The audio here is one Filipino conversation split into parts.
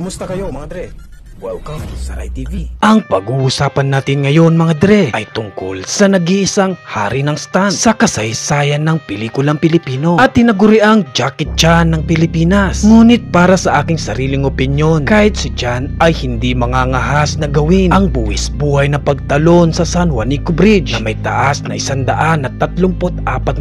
Kumusta kayo mga dre? Welcome sa Rai TV. Ang pag-uusapan natin ngayon mga dre ay tungkol sa nag-iisang hari ng stunt sa kasaysayan ng pelikulang Pilipino at tinaguriang Jackie Chan ng Pilipinas. Ngunit para sa aking sariling opinyon, kahit si Chan ay hindi mangangahas na gawin ang buwis buhay na pagtalon sa San Juanico Bridge na may taas na 134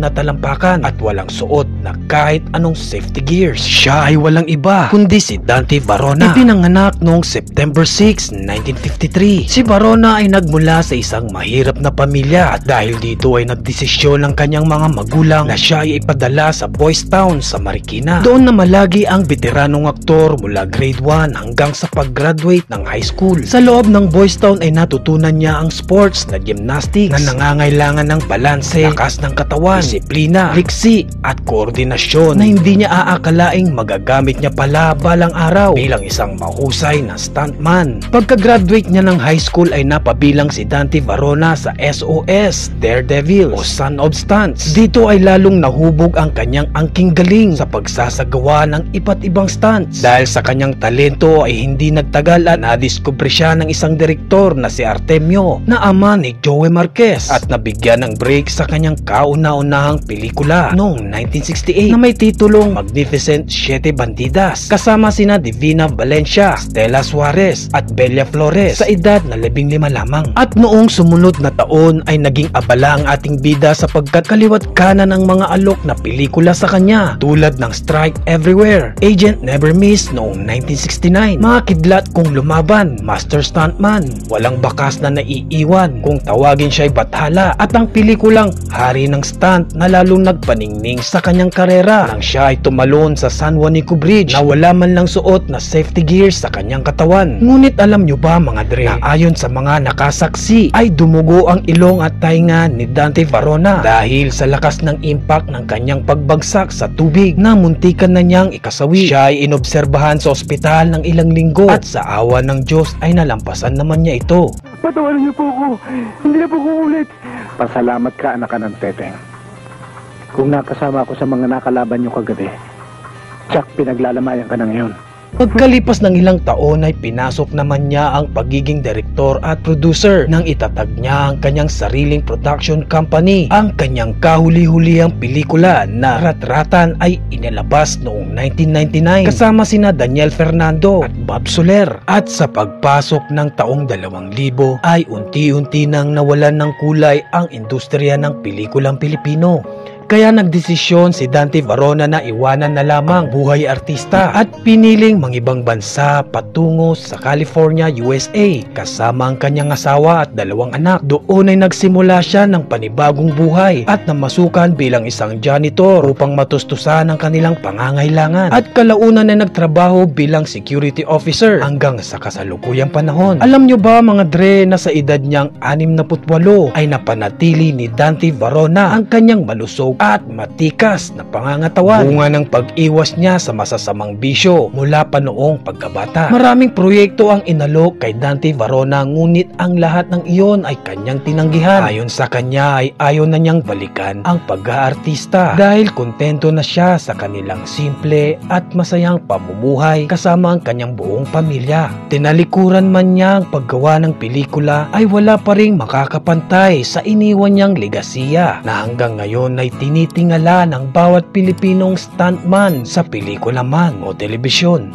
na talampakan at walang suot na kahit anong safety gears. Siya ay walang iba kundi si Dante Varona. Ipinanganak noong September 6, 1953. Si Varona ay nagmula sa isang mahirap na pamilya at dahil dito ay nagdesisyon ng kanyang mga magulang na siya ay ipadala sa Boys Town sa Marikina. Doon na malagi ang veteranong aktor mula grade 1 hanggang sa pag-graduate ng high school. Sa loob ng Boys Town ay natutunan niya ang sports na gymnastics na nangangailangan ng balanse, lakas ng katawan, disiplina, liksi at koordinasyon na hindi niya aakalaing magagamit niya pala balang araw bilang isang mahusay na stuntman. Pagka-graduate niya ng high school ay napabilang si Dante Varona sa SOS, Daredevil o Son of Stunts. Dito ay lalong nahubog ang kanyang angking galing sa pagsasagawa ng iba't ibang stunts. Dahil sa kanyang talento ay hindi nagtagal at nadiskubre siya ng isang direktor na si Artemio na ama ni Joey Marquez at nabigyan ng break sa kanyang kauna-unahang pelikula noong 1968 na may titulong Magnificent Siete Bandidas kasama sina Divina Valencia, Stella Suarez at Bella Flores sa edad na 15 lamang. At noong sumunod na taon ay naging abala ang ating bida sapagkat kaliwat kanan ang mga alok na pelikula sa kanya tulad ng Strike Everywhere, Agent Never Miss noong 1969, Mga Kidlat Kung Lumaban, Master Stuntman, Walang Bakas na Naiiwan, Kung Tawagin Siya'y Bathala at ang pelikulang Hari ng Stunt na lalong nagpaningning sa kanyang karera nang siya ay tumalon sa San Juanico Bridge na wala man lang suot na safety gears sa kanyang katawan. Ngunit alam nyo ba mga dre na ayon sa mga nakasaksi ay dumugo ang ilong at tainga ni Dante Varona dahil sa lakas ng impact ng kanyang pagbagsak sa tubig na muntikan na niyang ikasawi. Siya ay inobserbahan sa ospital ng ilang linggo at sa awa ng Diyos ay nalampasan naman niya ito. Patawarin niyo po ako. Hindi na po ko ulit. Pasalamat ka anak ka ng Teteng. Kung nakasama ako sa mga nakalaban niyo kagabi, tsak pinaglalamayan ka na ngayon. Pagkalipas ng ilang taon ay pinasok naman niya ang pagiging direktor at producer nang itatag niya ang kanyang sariling production company. Ang kanyang kahuli-hulihang pelikula na Rat-Ratan ay inilabas noong 1999 kasama sina Daniel Fernando at Bob Soler. At sa pagpasok ng taong 2000 ay unti-unti nang nawalan ng kulay ang industriya ng pelikulang Pilipino. Kaya nagdesisyon si Dante Varona na iwanan na lamang buhay artista at piniling mangibang bansa patungo sa California, USA kasama ang kanyang asawa at 2 anak. Doon ay nagsimula siya ng panibagong buhay at namasukan bilang isang janitor upang matustusan ang kanilang pangangailangan at kalaunan ay nagtrabaho bilang security officer hanggang sa kasalukuyang panahon. Alam nyo ba mga dre na sa edad niyang 68 ay napanatili ni Dante Varona ang kanyang malusog at matikas na pangangatawan, bunga ng pag-iwas niya sa masasamang bisyo mula pa noong pagkabata. Maraming proyekto ang inalok kay Dante Varona ngunit ang lahat ng iyon ay kanyang tinanggihan. Ayon sa kanya ay ayaw na niyang balikan ang pag-aartista dahil kontento na siya sa kanilang simple at masayang pamumuhay kasama ang kanyang buong pamilya. Tinalikuran man niya ang paggawa ng pelikula ay wala pa ring makakapantay sa iniwan niyang legasiya na hanggang ngayon ay tinitingala ng bawat Pilipinong stuntman sa pelikula man o telebisyon.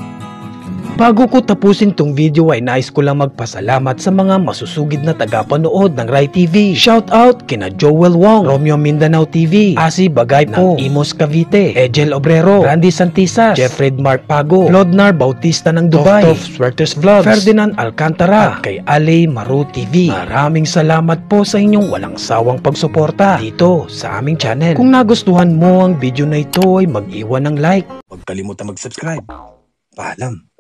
Bago ko tapusin tong video ay nais ko lang magpasalamat sa mga masusugid na tagapanood ng Rai TV. Shout out kina Joel Wong, Romeo Mindanao TV, Asi Bagay po, Imos Cavite, Ejel Obrero, Randy Santisas, Jeffred Mark Pago, Lodnar Bautista ng Dubai, Tof Swerters Vlogs, Ferdinand Alcantara, at kay Ali Maru TV. Maraming salamat po sa inyong walang sawang pagsuporta dito sa aming channel. Kung nagustuhan mo ang video na ito ay mag-iwan ng like. Huwag kalimutan mag-subscribe. Paalam.